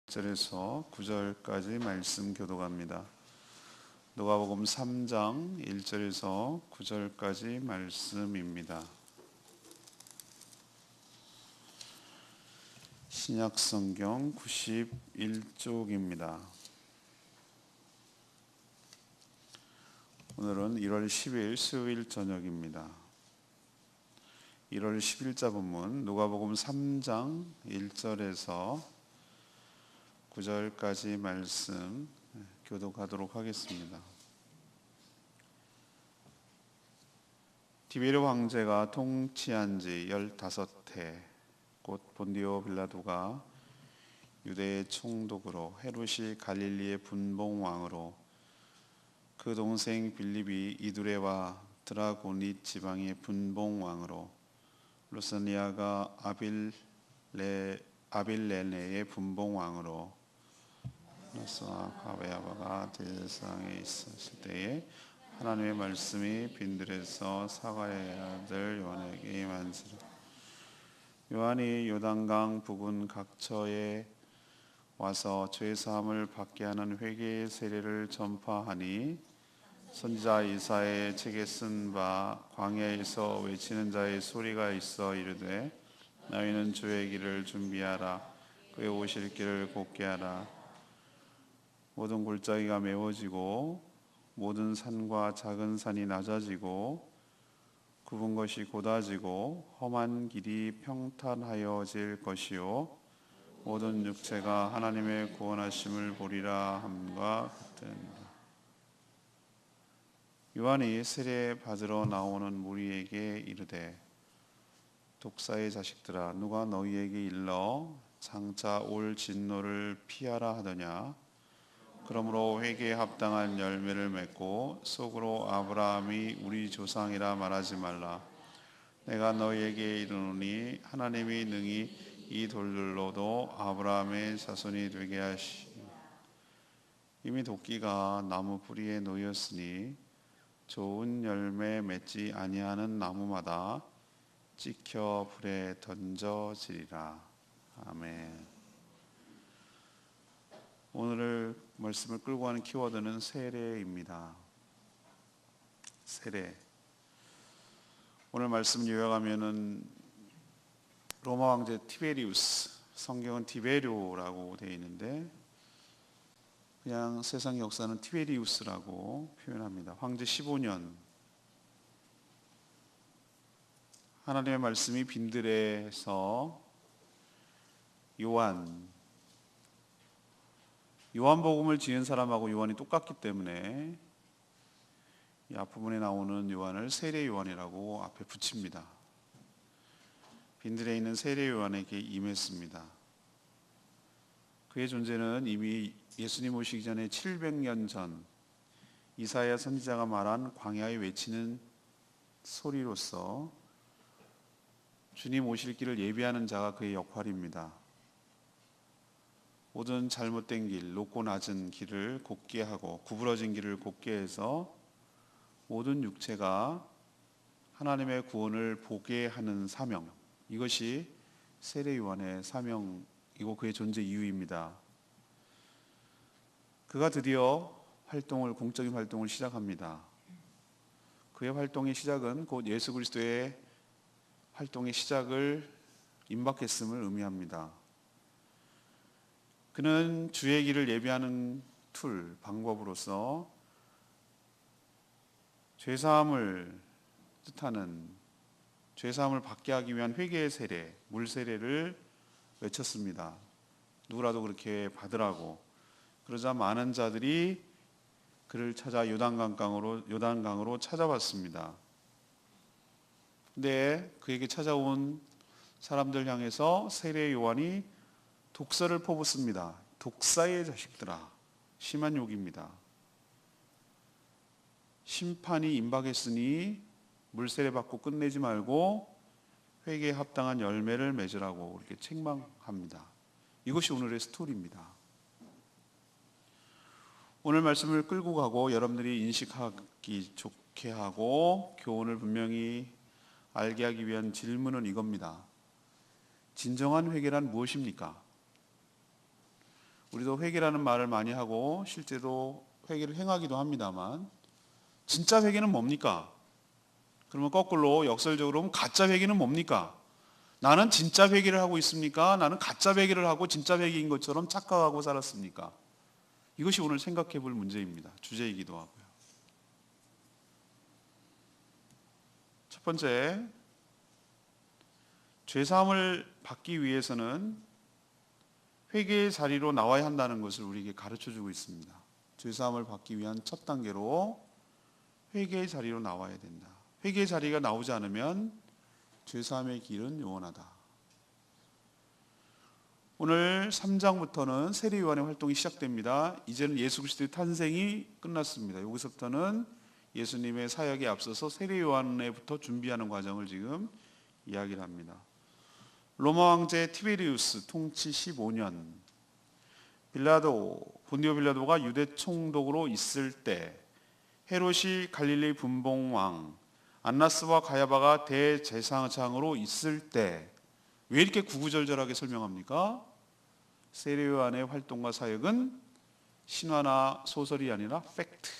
1절에서 9절까지 말씀 교독합니다. 누가복음 3장 1절에서 9절까지 말씀입니다. 신약성경 91쪽입니다. 오늘은 1월 10일 수요일 저녁입니다. 1월 10일자 본문 누가복음 3장 1절에서 9절까지 말씀 교독하도록 하겠습니다. 디베르 황제가 통치한 지 15해 곧 본디오 빌라도가 유대의 총독으로 헤롯이 갈릴리의 분봉왕으로 그 동생 빌립이 이두레와 드라고닛 지방의 분봉왕으로 루스니아가 아빌레네의 분봉왕으로 노스와 가베야바가 대상에 있었을 때에 하나님의 말씀이 빈들에서 사가랴의 아들 요한에게 임한지라. 요한이 요단강 부근 각처에 와서 죄사함을 받게 하는 회개의 세례를 전파하니 선지자 이사야의 책에 쓴 바 광야에서 외치는 자의 소리가 있어 이르되 너희는 주의 길을 준비하라 그의 오실 길을 곧게 하라. 모든 골짜기가 메워지고 모든 산과 작은 산이 낮아지고 굽은 것이 곧아지고 험한 길이 평탄하여질 것이요 모든 육체가 하나님의 구원하심을 보리라 함과 같으니라. 요한이 세례 받으러 나오는 무리에게 이르되 독사의 자식들아 누가 너희에게 일러 장차 올 진노를 피하라 하더냐. 그러므로 회개에 합당한 열매를 맺고 속으로 아브라함이 우리 조상이라 말하지 말라. 내가 너희에게 이르노니 하나님이 능히 이 돌들로도 아브라함의 자손이 되게 하시니 이미 도끼가 나무 뿌리에 놓였으니 좋은 열매 맺지 아니하는 나무마다 찍혀 불에 던져지리라. 아멘. 오늘 말씀을 끌고 가는 키워드는 세례입니다. 세례. 오늘 말씀 요약하면은 로마 황제 티베리우스, 성경은 티베리오라고 되어 있는데 그냥 세상 역사는 티베리우스라고 표현합니다. 황제 15년 하나님의 말씀이 빈들에서 요한복음을 지은 사람하고 요한이 똑같기 때문에 이 앞부분에 나오는 요한을 세례 요한이라고 앞에 붙입니다. 빈들에 있는 세례 요한에게 임했습니다. 그의 존재는 이미 예수님 오시기 전에 700년 전 이사야 선지자가 말한 광야에 외치는 소리로서 주님 오실 길을 예비하는 자가 그의 역할입니다. 모든 잘못된 길, 높고 낮은 길을 곧게 하고 구부러진 길을 곧게 해서 모든 육체가 하나님의 구원을 보게 하는 사명, 이것이 세례 요한의 사명이고 그의 존재 이유입니다. 그가 드디어 공적인 활동을 시작합니다. 그의 활동의 시작은 곧 예수 그리스도의 활동의 시작을 임박했음을 의미합니다. 그는 주의 길을 예비하는 방법으로서 죄사함을 뜻하는 죄사함을 받게 하기 위한 회개의 세례, 물세례를 외쳤습니다. 누구라도 그렇게 받으라고. 그러자 많은 자들이 그를 찾아 요단강으로 찾아왔습니다. 근데 그에게 찾아온 사람들 향해서 세례 요한이 독설을 퍼붓습니다. 독사의 자식들아. 심한 욕입니다. 심판이 임박했으니 물세례 받고 끝내지 말고 회개에 합당한 열매를 맺으라고 이렇게 책망합니다. 이것이 오늘의 스토리입니다. 오늘 말씀을 끌고 가고 여러분들이 인식하기 좋게 하고 교훈을 분명히 알게 하기 위한 질문은 이겁니다. 진정한 회개란 무엇입니까? 우리도 회개라는 말을 많이 하고 실제로 회개를 행하기도 합니다만, 진짜 회개는 뭡니까? 그러면 거꾸로 역설적으로 보면 가짜 회개는 뭡니까? 나는 진짜 회개를 하고 있습니까? 나는 가짜 회개를 하고 진짜 회개인 것처럼 착각하고 살았습니까? 이것이 오늘 생각해 볼 문제입니다. 주제이기도 하고요. 첫 번째, 죄사함을 받기 위해서는 회개의 자리로 나와야 한다는 것을 우리에게 가르쳐 주고 있습니다. 죄사함을 받기 위한 첫 단계로 회개의 자리로 나와야 된다. 회개의 자리가 나오지 않으면 죄사함의 길은 요원하다. 오늘 3장부터는 세례 요한의 활동이 시작됩니다. 이제는 예수 그리스도의 탄생이 끝났습니다. 여기서부터는 예수님의 사역에 앞서서 세례 요한에부터 준비하는 과정을 지금 이야기를 합니다. 로마 황제 티베리우스 통치 15년, 본디오 빌라도가 유대 총독으로 있을 때, 헤롯이 갈릴리 분봉왕, 안나스와 가야바가 대제사장으로 있을 때, 왜 이렇게 구구절절하게 설명합니까? 세례 요한의 활동과 사역은 신화나 소설이 아니라 팩트,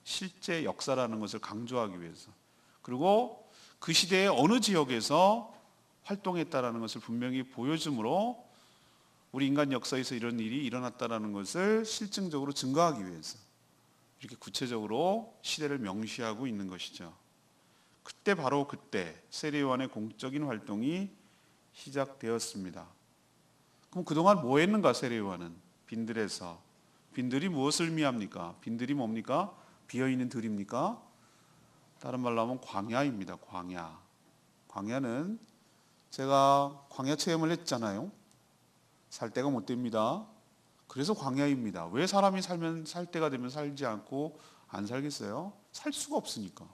실제 역사라는 것을 강조하기 위해서, 그리고 그 시대의 어느 지역에서 활동했다라는 것을 분명히 보여주므로 우리 인간 역사에서 이런 일이 일어났다라는 것을 실증적으로 증거하기 위해서 이렇게 구체적으로 시대를 명시하고 있는 것이죠. 그때 바로 그때 세례 요한의 공적인 활동이 시작되었습니다. 그럼 그동안 뭐 했는가? 세례 요한은 빈들에서. 빈들이 무엇을 의미합니까? 빈들이 뭡니까? 비어있는 들입니까? 다른 말로 하면 광야입니다. 광야는 제가 광야 체험을 했잖아요. 살 때가 못 됩니다. 그래서 광야입니다. 왜 사람이 살 때가 되면 살지 않고 안 살겠어요? 살 수가 없으니까.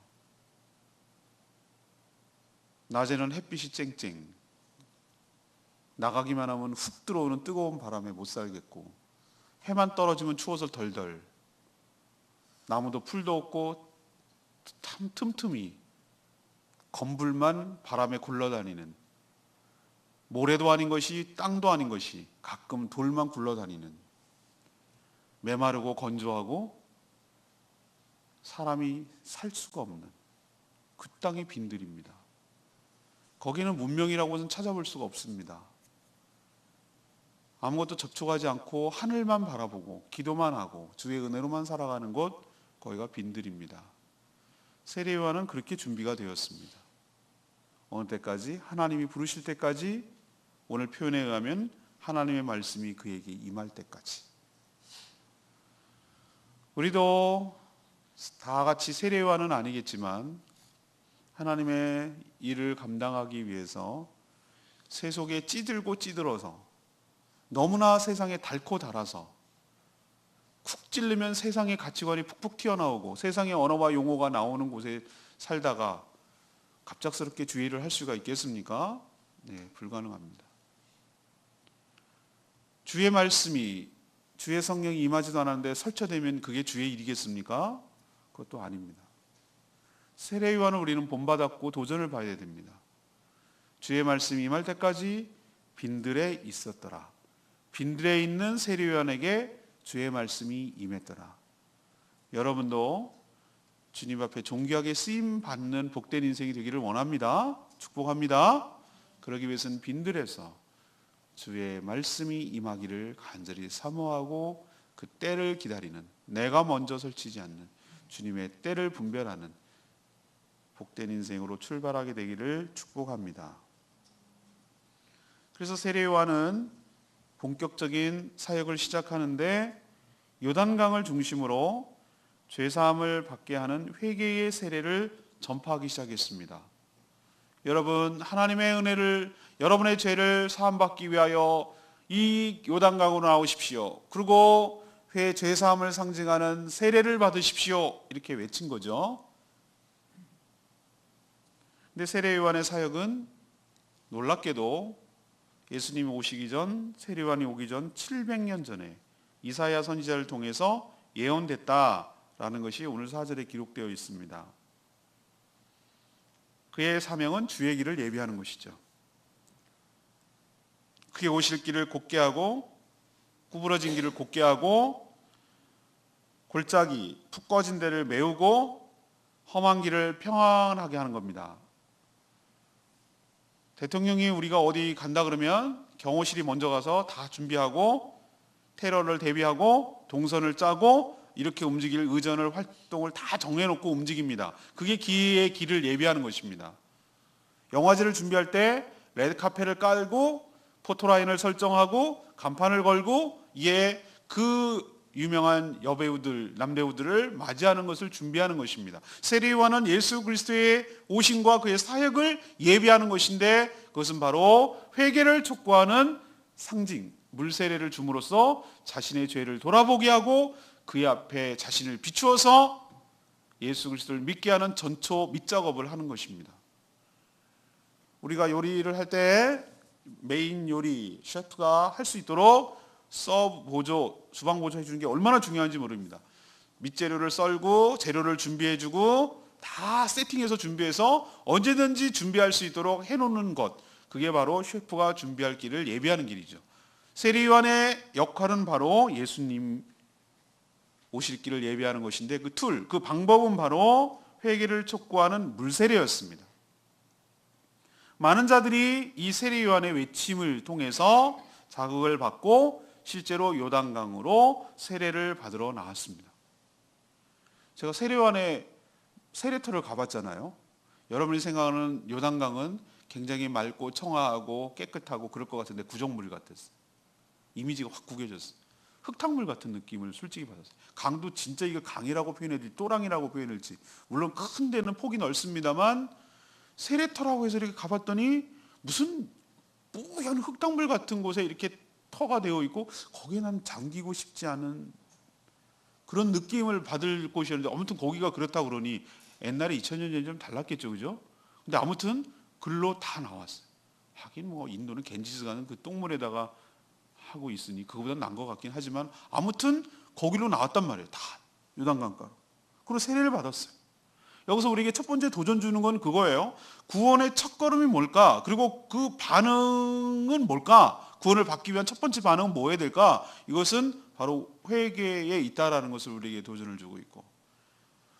낮에는 햇빛이 쨍쨍, 나가기만 하면 훅 들어오는 뜨거운 바람에 못 살겠고, 해만 떨어지면 추워서 덜덜, 나무도 풀도 없고 틈틈이 건불만 바람에 굴러다니는, 모래도 아닌 것이 땅도 아닌 것이 가끔 돌만 굴러다니는, 메마르고 건조하고 사람이 살 수가 없는 그 땅이 빈들입니다. 거기는 문명이라고는 찾아볼 수가 없습니다. 아무것도 접촉하지 않고 하늘만 바라보고 기도만 하고 주의 은혜로만 살아가는 곳, 거기가 빈들입니다. 세례 요한은 그렇게 준비가 되었습니다. 어느 때까지? 하나님이 부르실 때까지, 오늘 표현에 의하면 하나님의 말씀이 그에게 임할 때까지. 우리도 다 같이 세례 요한은 아니겠지만 하나님의 일을 감당하기 위해서 세속에 찌들고 찌들어서, 너무나 세상에 닳고 닳아서 쿡 찔르면 세상의 가치관이 푹푹 튀어나오고 세상의 언어와 용어가 나오는 곳에 살다가 갑작스럽게 주의 일을 할 수가 있겠습니까? 네, 불가능합니다. 주의 말씀이, 주의 성령이 임하지도 않았는데 설쳐되면 그게 주의 일이겠습니까? 그것도 아닙니다. 세례 요한은 우리는 본받았고 도전을 봐야 됩니다. 주의 말씀이 임할 때까지 빈들에 있었더라. 빈들에 있는 세례 요한에게 주의 말씀이 임했더라. 여러분도 주님 앞에 존귀하게 쓰임 받는 복된 인생이 되기를 원합니다. 축복합니다. 그러기 위해서는 빈들에서 주의 말씀이 임하기를 간절히 사모하고 그 때를 기다리는, 내가 먼저 설치지 않는 주님의 때를 분별하는 복된 인생으로 출발하게 되기를 축복합니다. 그래서 세례 요한은 본격적인 사역을 시작하는데 요단강을 중심으로 죄사함을 받게 하는 회개의 세례를 전파하기 시작했습니다. 여러분, 하나님의 은혜를, 여러분의 죄를 사함받기 위하여 이 요단강으로 나오십시오. 그리고 죄사함을 상징하는 세례를 받으십시오. 이렇게 외친 거죠. 근데 세례 요한의 사역은 놀랍게도 예수님이 오시기 전, 세례 요한이 오기 전 700년 전에 이사야 선지자를 통해서 예언됐다라는 것이 오늘 4절에 기록되어 있습니다. 그의 사명은 주의 길을 예비하는 것이죠. 그의 오실 길을 곧게 하고 구부러진 길을 곧게 하고 골짜기 푹 꺼진 데를 메우고 험한 길을 평안하게 하는 겁니다. 대통령이 우리가 어디 간다 그러면 경호실이 먼저 가서 다 준비하고 테러를 대비하고 동선을 짜고 이렇게 움직일 의전을 활동을 다 정해놓고 움직입니다. 그게 기회의 길을 예비하는 것입니다. 영화제를 준비할 때 레드카펫을 깔고 포토라인을 설정하고 간판을 걸고 이에 그 유명한 여배우들, 남배우들을 맞이하는 것을 준비하는 것입니다. 세례요한은 예수 그리스도의 오심과 그의 사역을 예비하는 것인데 그것은 바로 회개를 촉구하는 상징, 물세례를 줌으로써 자신의 죄를 돌아보게 하고 그의 앞에 자신을 비추어서 예수 그리스도를 믿게 하는 전초 밑작업을 하는 것입니다. 우리가 요리를 할 때 메인 요리 셰프가 할 수 있도록 서브 보조, 주방 보조 해주는 게 얼마나 중요한지 모릅니다. 밑재료를 썰고 재료를 준비해주고 다 세팅해서 준비해서 언제든지 준비할 수 있도록 해놓는 것, 그게 바로 셰프가 준비할 길을 예비하는 길이죠. 세례요한의 역할은 바로 예수님 오실 길을 예비하는 것인데 그 툴, 그 방법은 바로 회개를 촉구하는 물세례였습니다. 많은 자들이 이 세례요한의 외침을 통해서 자극을 받고 실제로 요단강으로 세례를 받으러 나왔습니다. 제가 세례요한의 세례터를 가봤잖아요. 여러분이 생각하는 요단강은 굉장히 맑고 청아하고 깨끗하고 그럴 것 같은데 구정물 같았어요. 이미지가 확 구겨졌어요. 흙탕물 같은 느낌을 솔직히 받았어요. 강도 진짜 이거 강이라고 표현해야 될지 또랑이라고 표현해야 될지, 물론 큰 데는 폭이 넓습니다만 세례터라고 해서 이렇게 가봤더니 무슨 뽀얀 흙탕물 같은 곳에 이렇게 터가 되어 있고 거기에 난 잠기고 싶지 않은 그런 느낌을 받을 곳이었는데 아무튼 거기가 그렇다 그러니 옛날에 2000년 전이 좀 달랐겠죠, 그죠? 근데 아무튼 글로 다 나왔어요. 하긴 뭐 인도는 겐지스강은 그 똥물에다가 하고 있으니 그거보다 난 것 같긴 하지만 아무튼 거기로 나왔단 말이에요. 다 요단강가로. 그리고 세례를 받았어요. 여기서 우리에게 첫 번째 도전 주는 건 그거예요. 구원의 첫걸음이 뭘까? 그리고 그 반응은 뭘까? 구원을 받기 위한 첫 번째 반응은 뭐 해야 될까? 이것은 바로 회개에 있다라는 것을 우리에게 도전을 주고 있고,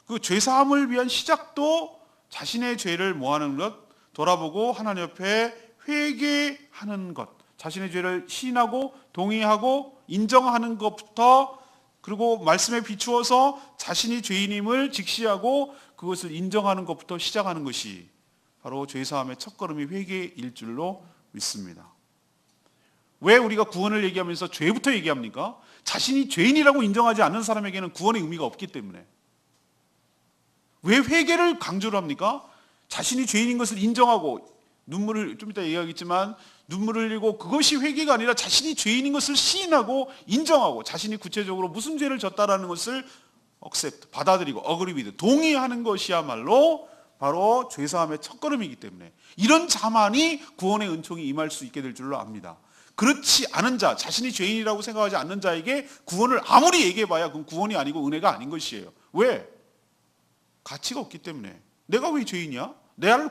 그 죄사함을 위한 시작도 자신의 죄를 뭐하는 것? 돌아보고 하나님 옆에 회개하는 것, 자신의 죄를 시인하고 동의하고 인정하는 것부터, 그리고 말씀에 비추어서 자신이 죄인임을 직시하고 그것을 인정하는 것부터 시작하는 것이 바로 죄사함의 첫걸음이 회개일 줄로 믿습니다. 왜 우리가 구원을 얘기하면서 죄부터 얘기합니까? 자신이 죄인이라고 인정하지 않는 사람에게는 구원의 의미가 없기 때문에. 왜 회개를 강조를 합니까? 자신이 죄인인 것을 인정하고, 눈물을 좀 이따 얘기하겠지만 눈물을 흘리고, 그것이 회개가 아니라 자신이 죄인인 것을 시인하고 인정하고 자신이 구체적으로 무슨 죄를 졌다라는 것을 accept, 받아들이고 agree with, 동의하는 것이야말로 바로 죄사함의 첫걸음이기 때문에 이런 자만이 구원의 은총이 임할 수 있게 될 줄로 압니다. 그렇지 않은 자, 자신이 죄인이라고 생각하지 않는 자에게 구원을 아무리 얘기해봐야 그건 구원이 아니고 은혜가 아닌 것이에요. 왜? 가치가 없기 때문에. 내가 왜 죄인이야? 내를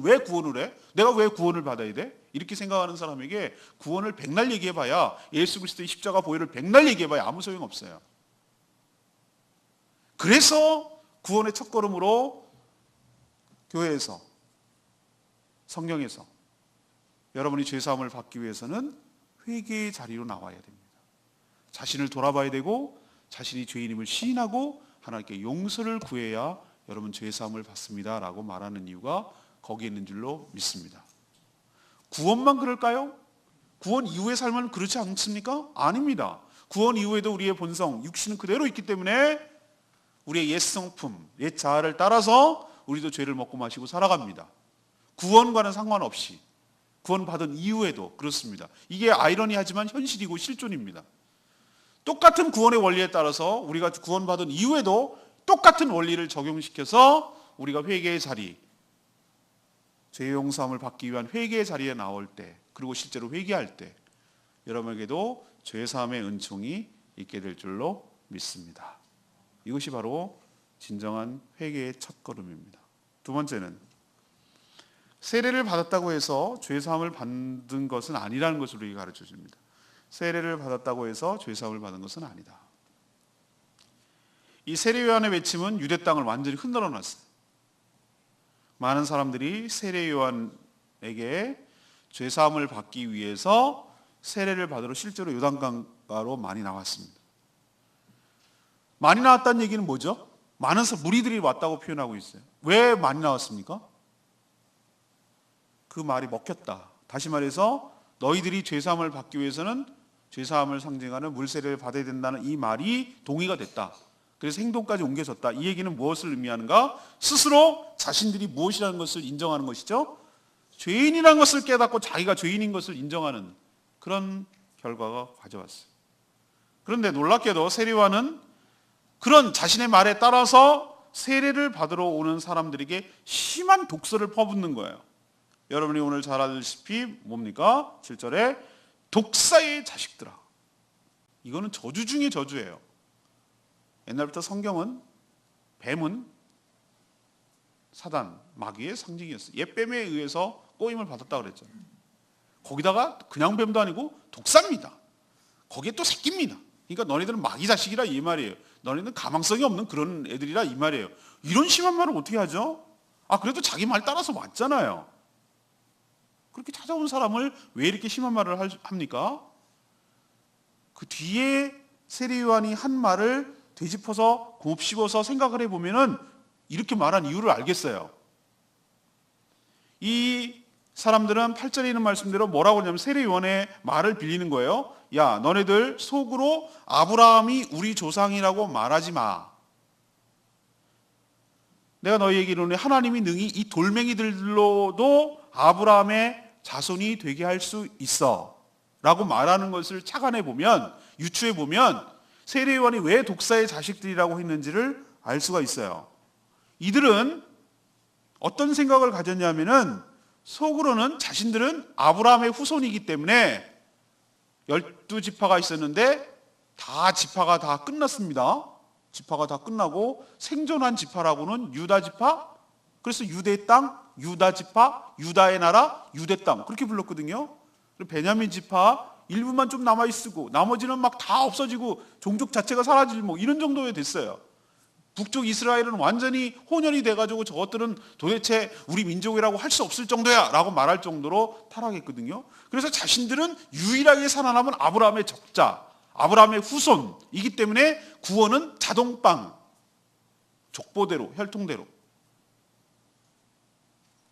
왜 구원을 해? 내가 왜 구원을 받아야 돼? 이렇게 생각하는 사람에게 구원을 백날 얘기해봐야, 예수 그리스도의 십자가 보혈을 백날 얘기해봐야 아무 소용없어요. 그래서 구원의 첫걸음으로 교회에서, 성경에서 여러분이 죄사함을 받기 위해서는 회개의 자리로 나와야 됩니다. 자신을 돌아봐야 되고 자신이 죄인임을 시인하고 하나님께 용서를 구해야 여러분 죄사함을 받습니다 라고 말하는 이유가 거기에 있는 줄로 믿습니다. 구원만 그럴까요? 구원 이후의 삶은 그렇지 않습니까? 아닙니다. 구원 이후에도 우리의 본성, 육신은 그대로 있기 때문에 우리의 옛 성품, 옛 자아를 따라서 우리도 죄를 먹고 마시고 살아갑니다. 구원과는 상관없이 구원받은 이후에도 그렇습니다. 이게 아이러니하지만 현실이고 실존입니다. 똑같은 구원의 원리에 따라서 우리가 구원받은 이후에도 똑같은 원리를 적용시켜서 우리가 회개의 자리, 죄 용서함을 받기 위한 회개의 자리에 나올 때, 그리고 실제로 회개할 때 여러분에게도 죄사함의 은총이 있게 될 줄로 믿습니다. 이것이 바로 진정한 회개의 첫걸음입니다. 두 번째는 세례를 받았다고 해서 죄사함을 받는 것은 아니라는 것을 우리에게 가르쳐 줍니다. 세례를 받았다고 해서 죄사함을 받은 것은 아니다. 이 세례요한의 외침은 유대 땅을 완전히 흔들어 놨어요. 많은 사람들이 세례요한에게 죄사함을 받기 위해서 세례를 받으러 실제로 요단강가로 많이 나왔습니다. 많이 나왔다는 얘기는 뭐죠? 많은 무리들이 왔다고 표현하고 있어요. 왜 많이 나왔습니까? 그 말이 먹혔다. 다시 말해서 너희들이 죄사함을 받기 위해서는 죄사함을 상징하는 물세례를 받아야 된다는 이 말이 동의가 됐다. 그래서 행동까지 옮겨졌다. 이 얘기는 무엇을 의미하는가? 스스로 자신들이 무엇이라는 것을 인정하는 것이죠. 죄인이라는 것을 깨닫고 자기가 죄인인 것을 인정하는 그런 결과가 가져왔어요. 그런데 놀랍게도 세례요한은 그런 자신의 말에 따라서 세례를 받으러 오는 사람들에게 심한 독설을 퍼붓는 거예요. 여러분이 오늘 잘 알다시피 뭡니까? 7절에 독사의 자식들아. 이거는 저주 중에 저주예요. 옛날부터 성경은 뱀은 사단, 마귀의 상징이었어요. 옛뱀에 의해서 꼬임을 받았다 그랬잖아요. 거기다가 그냥 뱀도 아니고 독사입니다. 거기에 또 새끼입니다. 그러니까 너네들은 마귀 자식이라 이 말이에요. 너네는 가망성이 없는 그런 애들이라 이 말이에요. 이런 심한 말을 어떻게 하죠? 그래도 자기 말 따라서 왔잖아요. 그렇게 찾아온 사람을 왜 이렇게 심한 말을 합니까? 그 뒤에 세례요한이 한 말을 되짚어서 곱씹어서 생각을 해보면은 이렇게 말한 이유를 알겠어요. 이 사람들은 8절에 있는 말씀대로 뭐라고 하냐면 세례요한의 말을 빌리는 거예요. 야, 너네들 속으로 아브라함이 우리 조상이라고 말하지 마. 내가 너희에게 이르노니 하나님이 능히 이 돌멩이들로도 아브라함의 자손이 되게 할 수 있어 라고 말하는 것을 착안해 보면, 유추해 보면 세례요한이 왜 독사의 자식들이라고 했는지를 알 수가 있어요. 이들은 어떤 생각을 가졌냐면은 속으로는 자신들은 아브라함의 후손이기 때문에 12지파가 있었는데 다 지파가 다 끝났습니다. 지파가 다 끝나고 생존한 지파라고는 유다지파, 그래서 유대의 땅, 유다지파, 유다의 나라, 유대 땅 그렇게 불렀거든요. 그리고 베냐민 지파 일부만 좀 남아있고 나머지는 막 다 없어지고 종족 자체가 사라지고 이런 정도에 됐어요. 북쪽 이스라엘은 완전히 혼혈이 돼가지고 저것들은 도대체 우리 민족이라고 할 수 없을 정도야 라고 말할 정도로 타락했거든요. 그래서 자신들은 유일하게 살아남은 아브라함의 적자, 아브라함의 후손이기 때문에 구원은 자동빵, 족보대로, 혈통대로.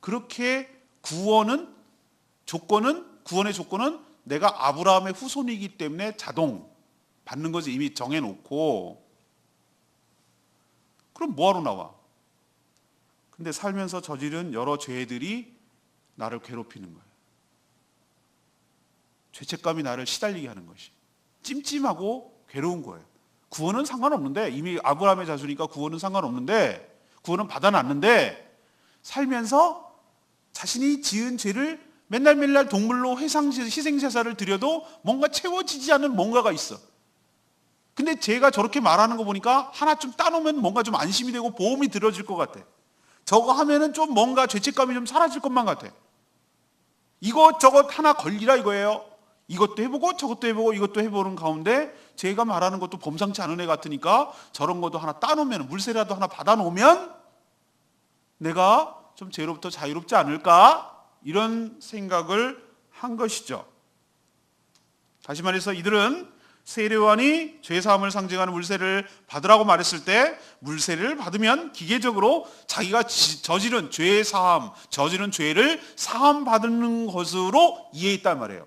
그렇게 구원의 조건은 내가 아브라함의 후손이기 때문에 자동 받는 것을 이미 정해놓고, 그럼 뭐하러 나와? 근데 살면서 저지른 여러 죄들이 나를 괴롭히는 거예요. 죄책감이 나를 시달리게 하는 것이 찜찜하고 괴로운 거예요. 구원은 상관없는데, 이미 아브라함의 자손이니까 구원은 상관없는데, 구원은 받아놨는데 살면서 자신이 지은 죄를 맨날 동물로 희생제사를 드려도 뭔가 채워지지 않는 뭔가가 있어. 근데 제가 저렇게 말하는 거 보니까 하나 좀 따놓으면 뭔가 좀 안심이 되고 보험이 들어질 것 같아. 저거 하면은 좀 뭔가 죄책감이 좀 사라질 것만 같아. 이것저것 하나 걸리라 이거예요. 이것도 해보고 저것도 해보고 이것도 해보는 가운데 제가 말하는 것도 범상치 않은 애 같으니까 저런 것도 하나 따놓으면, 물세라도 하나 받아놓으면 내가 좀 죄로부터 자유롭지 않을까? 이런 생각을 한 것이죠. 다시 말해서 이들은 세례요한이 죄사함을 상징하는 물세례를 받으라고 말했을 때 물세례를 받으면 기계적으로 자기가 저지른 죄의 사함, 저지른 죄를 사함 받는 것으로 이해했단 말이에요.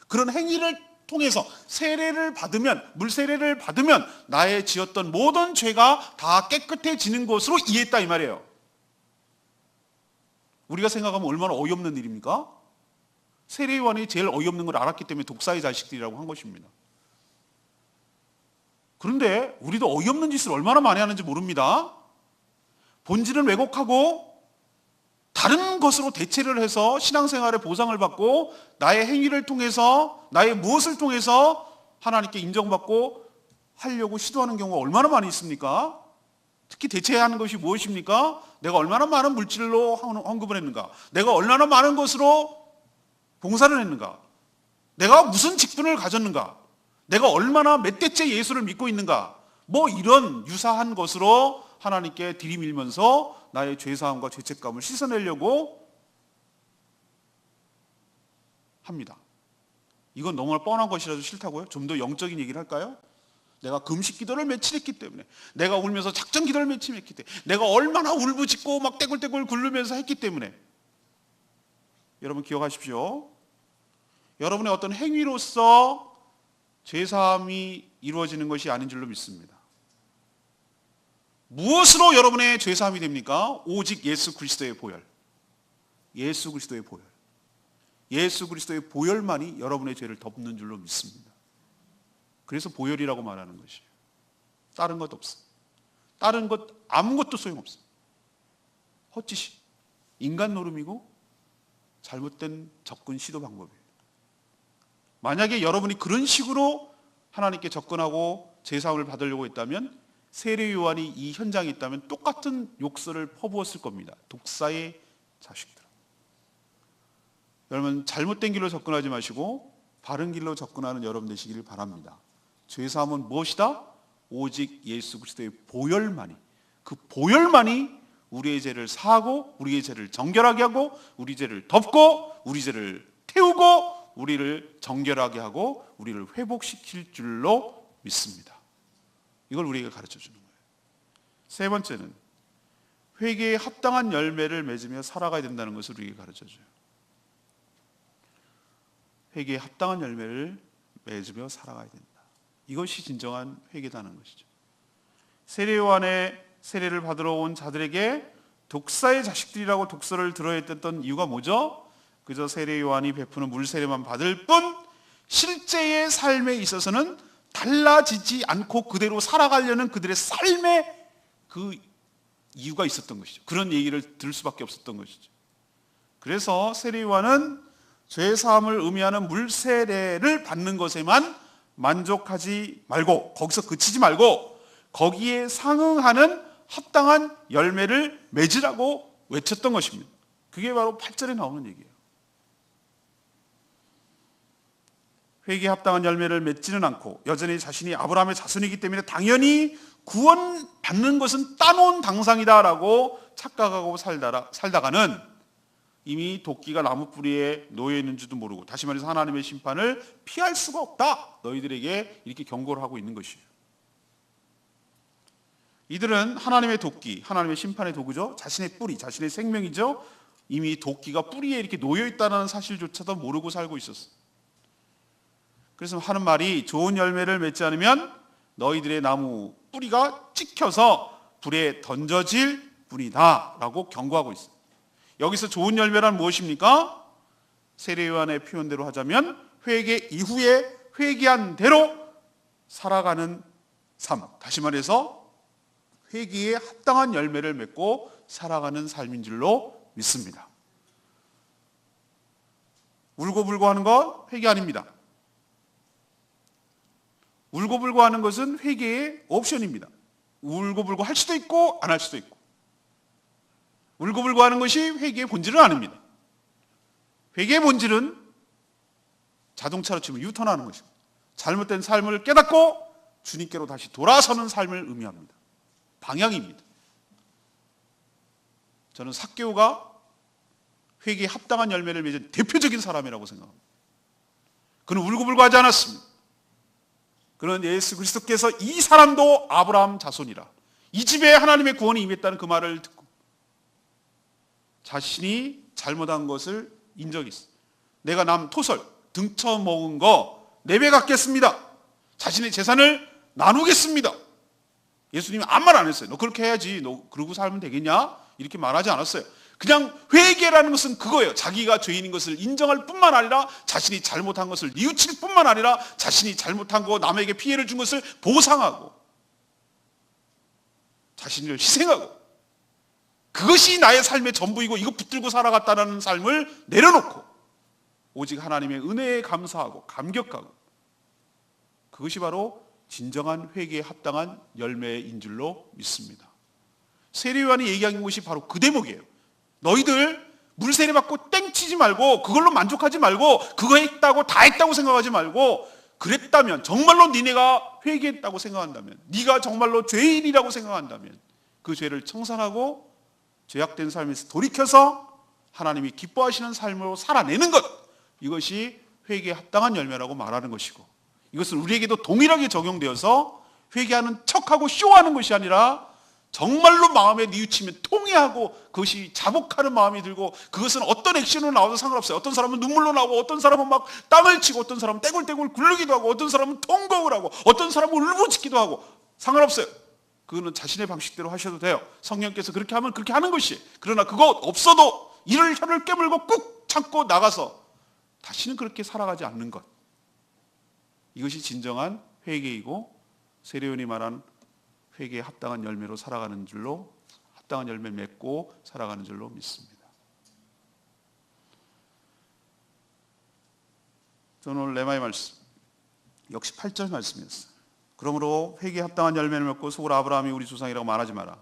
그런 행위를 통해서 세례를 받으면, 물세례를 받으면 나의 지었던 모든 죄가 다 깨끗해지는 것으로 이해했다 이 말이에요. 우리가 생각하면 얼마나 어이없는 일입니까? 세례요한이 제일 어이없는 걸 알았기 때문에 독사의 자식들이라고 한 것입니다. 그런데 우리도 어이없는 짓을 얼마나 많이 하는지 모릅니다. 본질은 왜곡하고 다른 것으로 대체를 해서 신앙생활의 보상을 받고 나의 행위를 통해서, 나의 무엇을 통해서 하나님께 인정받고 하려고 시도하는 경우가 얼마나 많이 있습니까? 특히 대체하는 것이 무엇입니까? 내가 얼마나 많은 물질로 헌금을 했는가? 내가 얼마나 많은 것으로 봉사를 했는가? 내가 무슨 직분을 가졌는가? 내가 얼마나 몇 대째 예수를 믿고 있는가? 뭐 이런 유사한 것으로 하나님께 들이밀면서 나의 죄사함과 죄책감을 씻어내려고 합니다. 이건 너무나 뻔한 것이라도 싫다고요? 좀 더 영적인 얘기를 할까요? 내가 금식 기도를 며칠 했기 때문에, 내가 울면서 작전 기도를 며칠 했기 때문에, 내가 얼마나 울부짖고 막 떼굴떼굴 굴르면서 했기 때문에. 여러분 기억하십시오. 여러분의 어떤 행위로서 죄사함이 이루어지는 것이 아닌 줄로 믿습니다. 무엇으로 여러분의 죄사함이 됩니까? 오직 예수 그리스도의 보혈. 예수 그리스도의 보혈. 예수 그리스도의 보혈만이 여러분의 죄를 덮는 줄로 믿습니다. 그래서 보혈이라고 말하는 것이에요. 다른 것 없어. 다른 것 아무것도 소용없어. 헛짓이. 인간 노름이고 잘못된 접근 시도 방법이에요. 만약에 여러분이 그런 식으로 하나님께 접근하고 제사함을 받으려고 했다면, 세례 요한이 이 현장에 있다면 똑같은 욕설을 퍼부었을 겁니다. 독사의 자식들. 여러분 잘못된 길로 접근하지 마시고 바른 길로 접근하는 여러분 되시기를 바랍니다. 죄사함은 무엇이다? 오직 예수 그리스도의 보혈만이, 그 보혈만이 우리의 죄를 사하고 우리의 죄를 정결하게 하고 우리 죄를 덮고 우리 죄를 태우고 우리를 정결하게 하고 우리를 회복시킬 줄로 믿습니다. 이걸 우리에게 가르쳐 주는 거예요. 세 번째는 회개에 합당한 열매를 맺으며 살아가야 된다는 것을 우리에게 가르쳐 줘요. 회개에 합당한 열매를 맺으며 살아가야 된다. 이것이 진정한 회개다는 것이죠. 세례 요한의 세례를 받으러 온 자들에게 독사의 자식들이라고 독설을 들어야 했던 이유가 뭐죠? 그저 세례 요한이 베푸는 물 세례만 받을 뿐 실제의 삶에 있어서는 달라지지 않고 그대로 살아가려는 그들의 삶에 그 이유가 있었던 것이죠. 그런 얘기를 들을 수밖에 없었던 것이죠. 그래서 세례 요한은 죄사함을 의미하는 물 세례를 받는 것에만 만족하지 말고, 거기서 그치지 말고 거기에 상응하는 합당한 열매를 맺으라고 외쳤던 것입니다. 그게 바로 8절에 나오는 얘기예요. 회개에 합당한 열매를 맺지는 않고 여전히 자신이 아브라함의 자손이기 때문에 당연히 구원받는 것은 따놓은 당상이다라고 착각하고 살다가는 이미 도끼가 나무 뿌리에 놓여 있는 줄도 모르고, 다시 말해서 하나님의 심판을 피할 수가 없다, 너희들에게 이렇게 경고를 하고 있는 것이에요. 이들은 하나님의 도끼, 하나님의 심판의 도구죠. 자신의 뿌리, 자신의 생명이죠. 이미 도끼가 뿌리에 이렇게 놓여 있다는 사실조차도 모르고 살고 있었어요. 그래서 하는 말이, 좋은 열매를 맺지 않으면 너희들의 나무 뿌리가 찍혀서 불에 던져질 뿐이다 라고 경고하고 있어요. 여기서 좋은 열매란 무엇입니까? 세례 요한의 표현대로 하자면 회개 이후에 회개한 대로 살아가는 삶, 다시 말해서 회개에 합당한 열매를 맺고 살아가는 삶인 줄로 믿습니다. 울고불고 하는 건 회개 아닙니다. 울고불고 하는 것은 회개의 옵션입니다. 울고불고 할 수도 있고 안 할 수도 있고. 울고불고 하는 것이 회개의 본질은 아닙니다. 회개의 본질은 자동차로 치면 유턴하는 것입니다. 잘못된 삶을 깨닫고 주님께로 다시 돌아서는 삶을 의미합니다. 방향입니다. 저는 삭개오가 회개에 합당한 열매를 맺은 대표적인 사람이라고 생각합니다. 그는 울고불고 하지 않았습니다. 그는 예수 그리스도께서 이 사람도 아브라함 자손이라, 이 집에 하나님의 구원이 임했다는 그 말을 듣고 자신이 잘못한 것을 인정했어요. 내가 남 토설 등쳐먹은 거 4배 갚겠습니다. 자신의 재산을 나누겠습니다. 예수님이 아무 말 안 했어요. 너 그렇게 해야지, 너 그러고 살면 되겠냐? 이렇게 말하지 않았어요. 그냥 회개라는 것은 그거예요. 자기가 죄인인 것을 인정할 뿐만 아니라 자신이 잘못한 것을 뉘우칠 뿐만 아니라 자신이 잘못한 거, 남에게 피해를 준 것을 보상하고 자신을 희생하고, 그것이 나의 삶의 전부이고 이거 붙들고 살아갔다는 삶을 내려놓고 오직 하나님의 은혜에 감사하고 감격하고, 그것이 바로 진정한 회개에 합당한 열매인 줄로 믿습니다. 세례 요한이 얘기한 것이 바로 그 대목이에요. 너희들 물 세례 받고 땡치지 말고 그걸로 만족하지 말고 그거 했다고 다 했다고 생각하지 말고 그랬다면 정말로 니네가 회개했다고 생각한다면 네가 정말로 죄인이라고 생각한다면 그 죄를 청산하고 죄악된 삶에서 돌이켜서 하나님이 기뻐하시는 삶으로 살아내는 것, 이것이 회개에 합당한 열매라고 말하는 것이고, 이것은 우리에게도 동일하게 적용되어서 회개하는 척하고 쇼하는 것이 아니라 정말로 마음에 뉘우치면 통회하고 그것이 자복하는 마음이 들고, 그것은 어떤 액션으로 나와도 상관없어요. 어떤 사람은 눈물로 나오고, 어떤 사람은 막 땅을 치고, 어떤 사람은 떼굴떼굴 굴르기도 하고, 어떤 사람은 통곡을 하고, 어떤 사람은 울부짖기도 하고, 상관없어요. 그거는 자신의 방식대로 하셔도 돼요. 성령께서 그렇게 하면 그렇게 하는 것이. 그러나 그거 없어도 이를 혀를 깨물고 꾹 참고 나가서 다시는 그렇게 살아가지 않는 것, 이것이 진정한 회개이고 세례요한이 말한 회개에 합당한 열매로 살아가는 줄로, 합당한 열매 맺고 살아가는 줄로 믿습니다. 저는 오늘 레마의 말씀 역시 8절 말씀이었어요. 그러므로 회개에 합당한 열매를 맺고 속으로 아브라함이 우리 조상이라고 말하지 마라.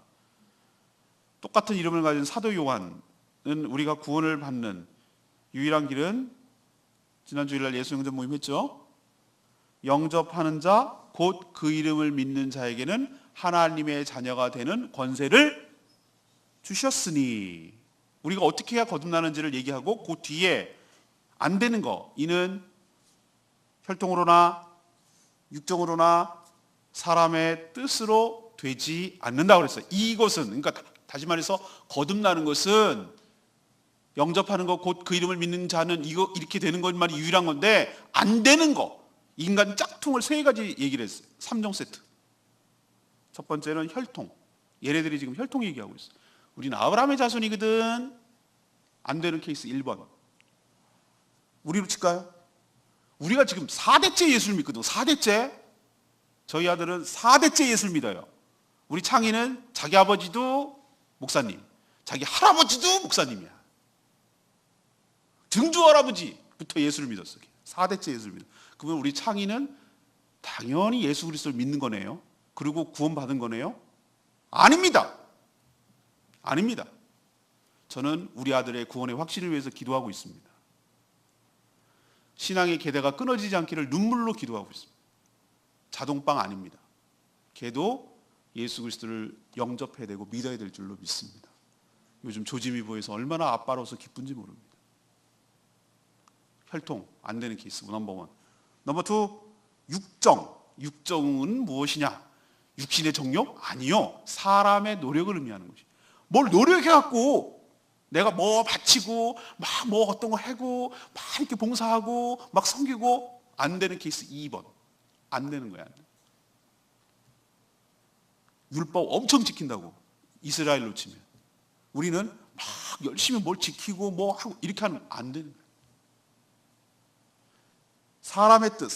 똑같은 이름을 가진 사도 요한은 우리가 구원을 받는 유일한 길은, 지난 주일날 예수 영접 모임했죠? 영접하는 자 곧 그 이름을 믿는 자에게는 하나님의 자녀가 되는 권세를 주셨으니, 우리가 어떻게 해야 거듭나는지를 얘기하고 그 뒤에 안 되는 거, 이는 혈통으로나 육정으로나 사람의 뜻으로 되지 않는다고 그랬어요. 이것은, 그러니까 다시 말해서 거듭나는 것은, 영접하는 것 곧 그 이름을 믿는 자는 이거 이렇게 되는 것만이 유일한 건데, 안 되는 거, 인간 짝퉁을 세 가지 얘기를 했어요. 3종 세트. 첫 번째는 혈통. 얘네들이 지금 혈통 얘기하고 있어요. 우리는 아브라함의 자손이거든. 안 되는 케이스 1번. 우리로 칠까요? 우리가 지금 4대째 예수를 믿거든. 4대째. 저희 아들은 4대째 예수를 믿어요. 우리 창희는 자기 아버지도 목사님, 자기 할아버지도 목사님이야. 증조 할아버지부터 예수를 믿었어. 4대째 예수를 믿어. 그러면 우리 창희는 당연히 예수 그리스도를 믿는 거네요. 그리고 구원받은 거네요. 아닙니다. 아닙니다. 저는 우리 아들의 구원의 확신을 위해서 기도하고 있습니다. 신앙의 계대가 끊어지지 않기를 눈물로 기도하고 있습니다. 자동빵 아닙니다. 걔도 예수 그리스도를 영접해야 되고 믿어야 될 줄로 믿습니다. 요즘 조짐이 보여서 얼마나 아빠로서 기쁜지 모릅니다. 혈통 안 되는 케이스 넘버 1. 넘버 2, 육정. 육정은 무엇이냐? 육신의 정욕? 아니요. 사람의 노력을 의미하는 것이. 뭘 노력해갖고 내가 뭐 바치고 막 뭐 어떤 거 하고 막 이렇게 봉사하고 막 섬기고, 안 되는 케이스 2번. 안 되는 거야. 율법 엄청 지킨다고, 이스라엘로 치면. 우리는 막 열심히 뭘 지키고 뭐 하고 이렇게 하면 안 되는 거야. 사람의 뜻,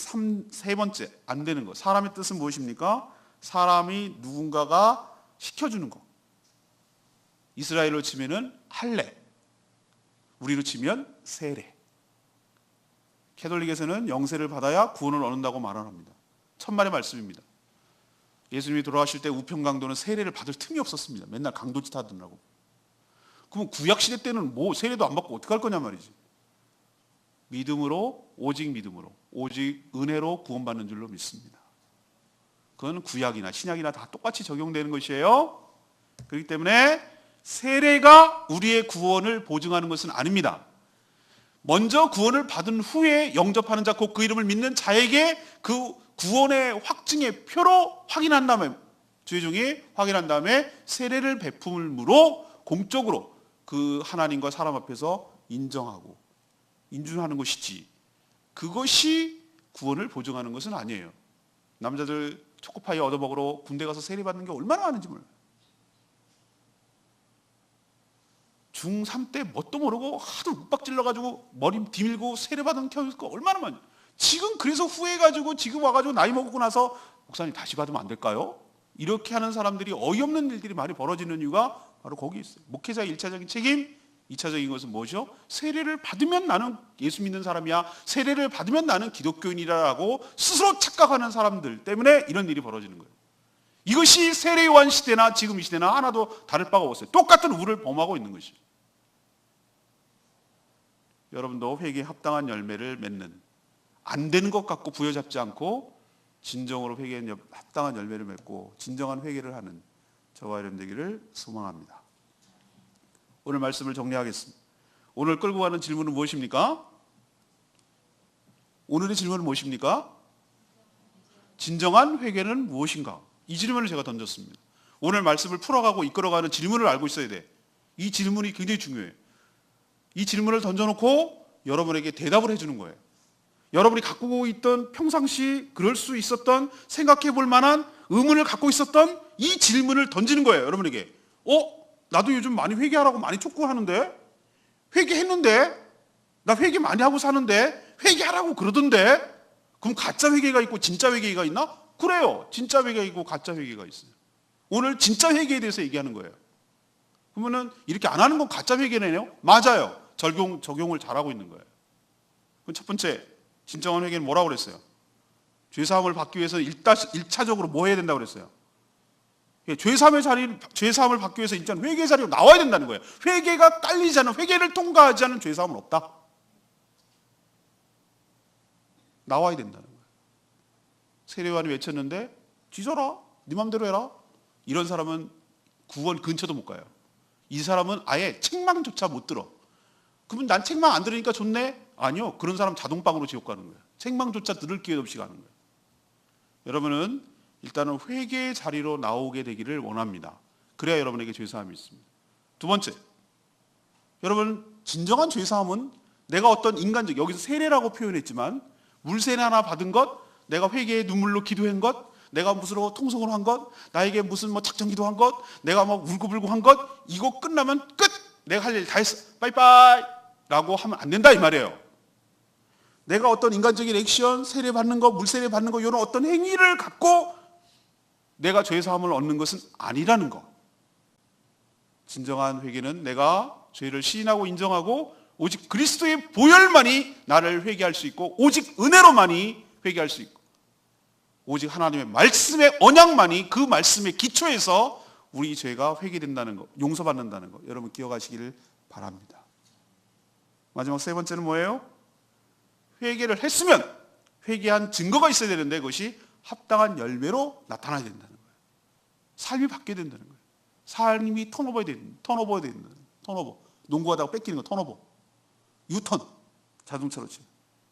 세 번째, 안 되는 거. 사람의 뜻은 무엇입니까? 사람이 누군가가 시켜주는 거. 이스라엘로 치면은 할례, 우리로 치면 세례. 캐톨릭에서는 영세를 받아야 구원을 얻는다고 말합니다. 천만의 말씀입니다. 예수님이 돌아가실 때 우편강도는 세례를 받을 틈이 없었습니다. 맨날 강도짓 하더라고. 그럼 구약시대 때는 뭐 세례도 안 받고 어떻게 할 거냐 말이지. 믿음으로, 오직 믿음으로, 오직 은혜로 구원받는 줄로 믿습니다. 그건 구약이나 신약이나 다 똑같이 적용되는 것이에요. 그렇기 때문에 세례가 우리의 구원을 보증하는 것은 아닙니다. 먼저 구원을 받은 후에 영접하는 자, 곧 그 이름을 믿는 자에게 그 구원의 확증의 표로 확인한 다음에, 주의종이 확인한 다음에 세례를 베품으로 공적으로 그 하나님과 사람 앞에서 인정하고 인준하는 것이지, 그것이 구원을 보증하는 것은 아니에요. 남자들 초코파이 얻어먹으러 군대 가서 세례받는 게 얼마나 많은지 몰라요. 중3 때 뭣도 모르고 하도 윽박 질러가지고 머리 디밀고 세례받은 경우가 얼마나 많아요. 지금 그래서 후회해가지고 지금 와가지고 나이 먹고 나서 목사님 다시 받으면 안 될까요? 이렇게 하는 사람들이, 어이없는 일들이 많이 벌어지는 이유가 바로 거기 있어요. 목회자의 1차적인 책임, 2차적인 것은 뭐죠? 세례를 받으면 나는 예수 믿는 사람이야, 세례를 받으면 나는 기독교인이라고 스스로 착각하는 사람들 때문에 이런 일이 벌어지는 거예요. 이것이 세례요한 시대나 지금 이 시대나 하나도 다를 바가 없어요. 똑같은 우를 범하고 있는 것이에요. 여러분도 회개에 합당한 열매를 맺는, 안 되는 것 갖고 부여잡지 않고 진정으로 회개에 합당한 열매를 맺고 진정한 회개를 하는 저와 여러분 되기를 소망합니다. 오늘 말씀을 정리하겠습니다. 오늘 끌고 가는 질문은 무엇입니까? 오늘의 질문은 무엇입니까? 진정한 회개는 무엇인가? 이 질문을 제가 던졌습니다. 오늘 말씀을 풀어가고 이끌어가는 질문을 알고 있어야 돼. 이 질문이 굉장히 중요해요. 이 질문을 던져놓고 여러분에게 대답을 해주는 거예요. 여러분이 갖고 있던 평상시 그럴 수 있었던 생각해 볼 만한 의문을 갖고 있었던 이 질문을 던지는 거예요. 여러분에게. 나도 요즘 많이 회개하라고 많이 촉구하는데, 회개했는데, 나 회개 많이 하고 사는데 회개하라고 그러던데, 그럼 가짜 회개가 있고 진짜 회개가 있나? 그래요. 진짜 회개가 있고 가짜 회개가 있어요. 오늘 진짜 회개에 대해서 얘기하는 거예요. 그러면은 이렇게 안 하는 건 가짜 회개네요? 맞아요. 적용을 잘하고 있는 거예요. 그럼 첫 번째, 진정한 회개는 뭐라고 그랬어요? 죄사함을 받기 위해서 1차적으로 뭐 해야 된다고 그랬어요? 죄사함을 받기 위해서 일단 회개의 자리로 나와야 된다는 거예요. 회개가 깔리지 않은, 회개를 통과하지 않은 죄사함은 없다. 나와야 된다는 거예요. 세례요한이 외쳤는데 뒤져라, 네 맘대로 해라. 이런 사람은 구원 근처도 못 가요. 이 사람은 아예 책망조차 못 들어. 그러면 난 책망 안 들으니까 좋네? 아니요. 그런 사람 자동방으로 지옥 가는 거예요. 책망조차 들을 기회 없이 가는 거예요. 여러분은 일단은 회개의 자리로 나오게 되기를 원합니다. 그래야 여러분에게 죄사함이 있습니다. 두 번째, 여러분 진정한 죄사함은 내가 어떤 인간적, 여기서 세례라고 표현했지만 물세례 하나 받은 것, 내가 회개의 눈물로 기도한 것, 내가 무슨 통성을 한 것, 나에게 무슨 작전 기도한 것, 내가 울고불고 한 것, 이거 끝나면 끝! 내가 할 일 다 했어. 빠이빠이! 라고 하면 안 된다 이 말이에요. 내가 어떤 인간적인 액션, 세례 받는 거, 물세례 받는 거, 이런 어떤 행위를 갖고 내가 죄사함을 얻는 것은 아니라는 거. 진정한 회개는 내가 죄를 시인하고 인정하고 오직 그리스도의 보혈만이 나를 회개할 수 있고, 오직 은혜로만이 회개할 수 있고, 오직 하나님의 말씀의 언약만이 그 말씀의 기초에서 우리 죄가 회개된다는 것, 용서받는다는 것, 여러분 기억하시기를 바랍니다. 마지막 세 번째는 뭐예요? 회개를 했으면 회개한 증거가 있어야 되는데 그것이 합당한 열매로 나타나야 된다는 거예요. 삶이 바뀌어야 된다는 거예요. 삶이 턴오버가 된다는 거예요. 턴오버. 농구하다가 뺏기는 거 턴오버. 유턴. 자동차로 치면.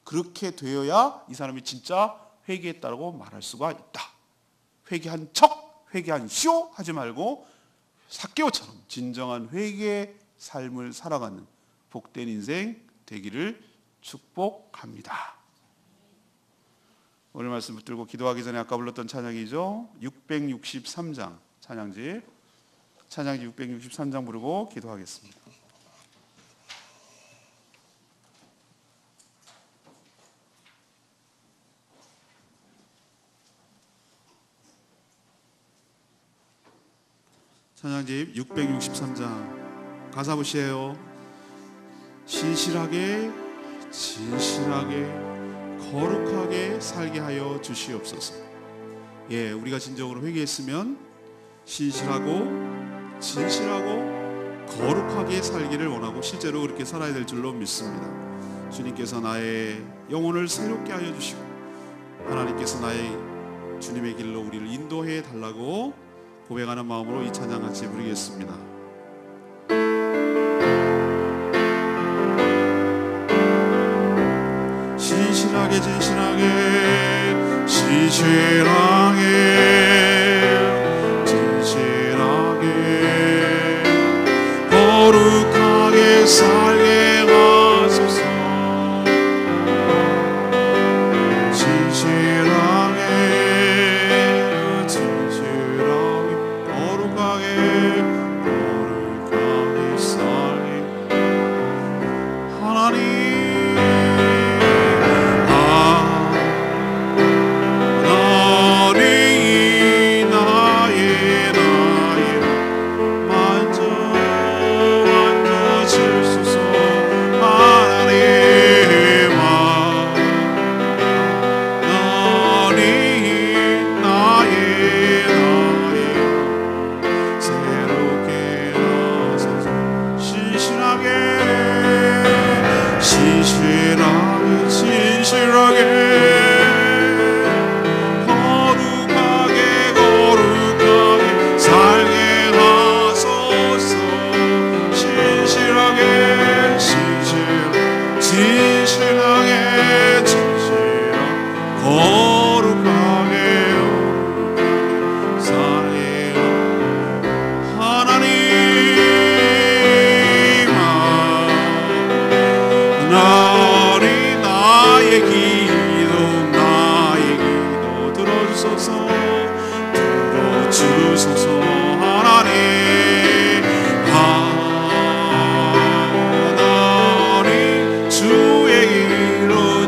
그렇게 되어야 이 사람이 진짜 회개했다고 말할 수가 있다. 회개한 척, 회개한 쇼 하지 말고 삭개오처럼 진정한 회개의 삶을 살아가는 복된 인생 되기를 축복합니다. 오늘 말씀 붙들고 기도하기 전에 아까 불렀던 찬양이죠. 663장 찬양지 663장 부르고 기도하겠습니다. 찬양집 663장 가사 보시에요. 신실하게 거룩하게 살게 하여 주시옵소서. 예, 우리가 진정으로 회개했으면 신실하고 거룩하게 살기를 원하고 실제로 그렇게 살아야 될 줄로 믿습니다. 주님께서 나의 영혼을 새롭게 하여 주시고 하나님께서 나의 주님의 길로 우리를 인도해 달라고 고백하는 마음으로 이 찬양 같이 부르겠습니다. 진실하게 거룩하게 살게 하소서. 진실하게 거룩하게 살게 하나님 하나님 주소서. 하나님 주의 길로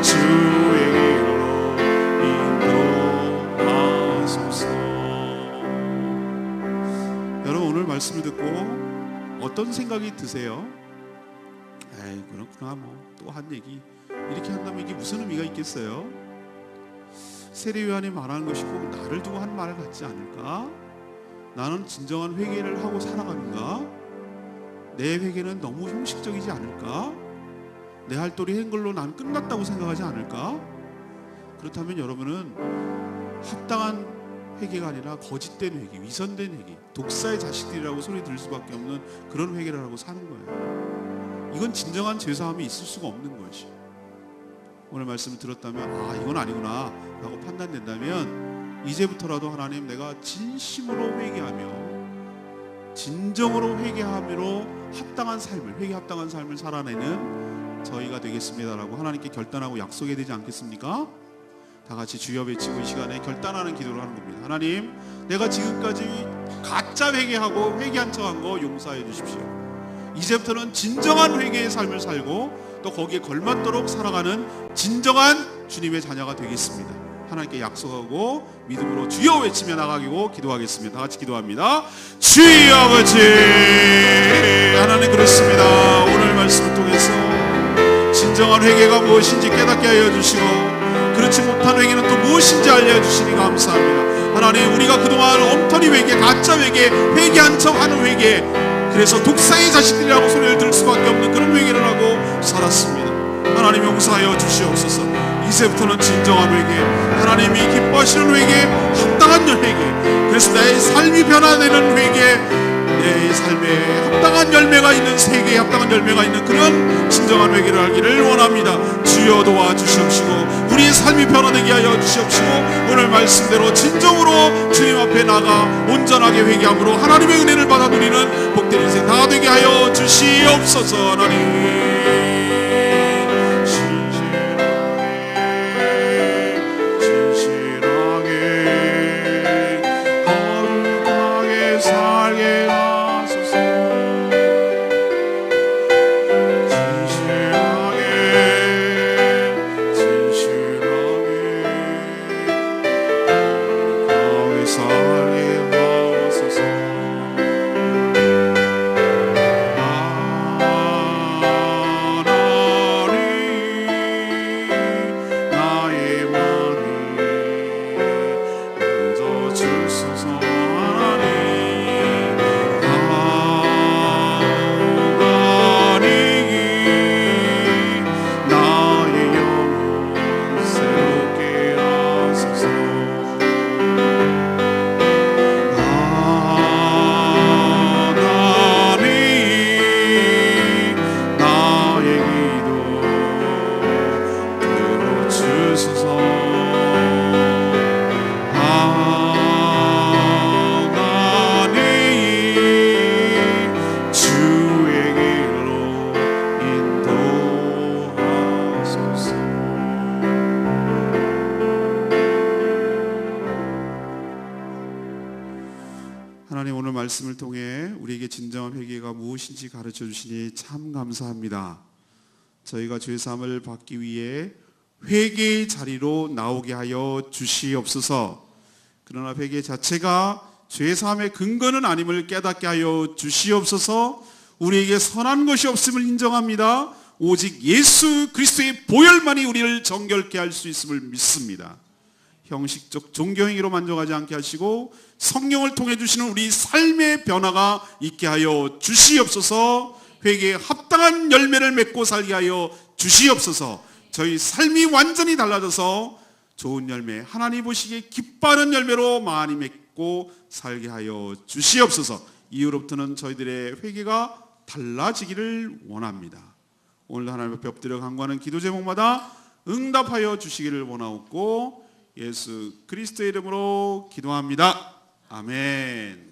인도하소서. 여러분, 오늘 말씀을 듣고 어떤 생각이 드세요? 에이, 그렇구나, 또 한 얘기 이렇게 한다면 이게 무슨 의미가 있겠어요? 세례요한이 말하는 것이 꼭 나를 두고 한 말 같지 않을까? 나는 진정한 회개를 하고 살아가는가? 내 회개는 너무 형식적이지 않을까? 내 할도리 한 걸로 난 끝났다고 생각하지 않을까? 그렇다면 여러분은 합당한 회개가 아니라 거짓된 회개, 위선된 회개, 독사의 자식들이라고 소리 들을 수밖에 없는 그런 회개를 하고 사는 거예요. 이건 진정한 죄사함이 있을 수가 없는 것이. 오늘 말씀을 들었다면 이건 아니구나 라고 판단된다면 이제부터라도 하나님, 내가 진심으로 회개하며 진정으로 회개함으로 합당한 삶을, 회개 합당한 삶을 살아내는 저희가 되겠습니다라고 하나님께 결단하고 약속해야 되지 않겠습니까? 다 같이 주여 외치고 이 시간에 결단하는 기도를 하는 겁니다. 하나님, 내가 지금까지 가짜 회개하고 회개한 척한 거 용서해 주십시오. 이제부터는 진정한 회개의 삶을 살고 또 거기에 걸맞도록 살아가는 진정한 주님의 자녀가 되겠습니다. 하나님께 약속하고 믿음으로 주여 외치며 나가기고 기도하겠습니다. 다 같이 기도합니다. 주여 아버지, 하나님 그렇습니다. 오늘 말씀을 통해서 진정한 회개가 무엇인지 깨닫게 하여 주시고 그렇지 못한 회개는 또 무엇인지 알려주시니 감사합니다. 하나님, 우리가 그동안 엉터리 회개, 가짜 회개, 회개한 척하는 회개, 그래서 독사의 자식들이라고 소리를 들을 수밖에 없는 그런 회개를 하고 살았습니다. 하나님 용서하여 주시옵소서. 이제부터는 진정한 회개, 하나님이 기뻐하시는 회개, 합당한 회개, 그래서 내 삶이 변화되는 회개, 내 삶에 합당한 열매가 있는, 세계에 합당한 열매가 있는 그런 진정한 회개를 하기를 원합니다. 주여 도와주시옵시고 우리의 삶이 변화되게 하여 주시옵시고 오늘 말씀대로 진정으로 주님 앞에 나가 온전하게 회개함으로 하나님의 은혜를 받아 누리는 복된 인생 다 되게 하여 주시옵소서. 하나님 말씀을 통해 우리에게 진정한 회개가 무엇인지 가르쳐 주시니 참 감사합니다. 저희가 죄사함을 받기 위해 회개의 자리로 나오게 하여 주시옵소서. 그러나 회개 자체가 죄사함의 근거는 아님을 깨닫게 하여 주시옵소서. 우리에게 선한 것이 없음을 인정합니다. 오직 예수 그리스도의 보혈만이 우리를 정결케 할 수 있음을 믿습니다. 형식적 종교행위로 만족하지 않게 하시고 성령을 통해 주시는 우리 삶의 변화가 있게 하여 주시옵소서. 회개에 합당한 열매를 맺고 살게 하여 주시옵소서. 저희 삶이 완전히 달라져서 좋은 열매, 하나님 보시기에 기뻐하는 열매로 많이 맺고 살게 하여 주시옵소서. 이후로부터는 저희들의 회개가 달라지기를 원합니다. 오늘도 하나님 앞에 엎드려 간구하는 기도 제목마다 응답하여 주시기를 원하옵고 예수 그리스도의 이름으로 기도합니다. 아멘.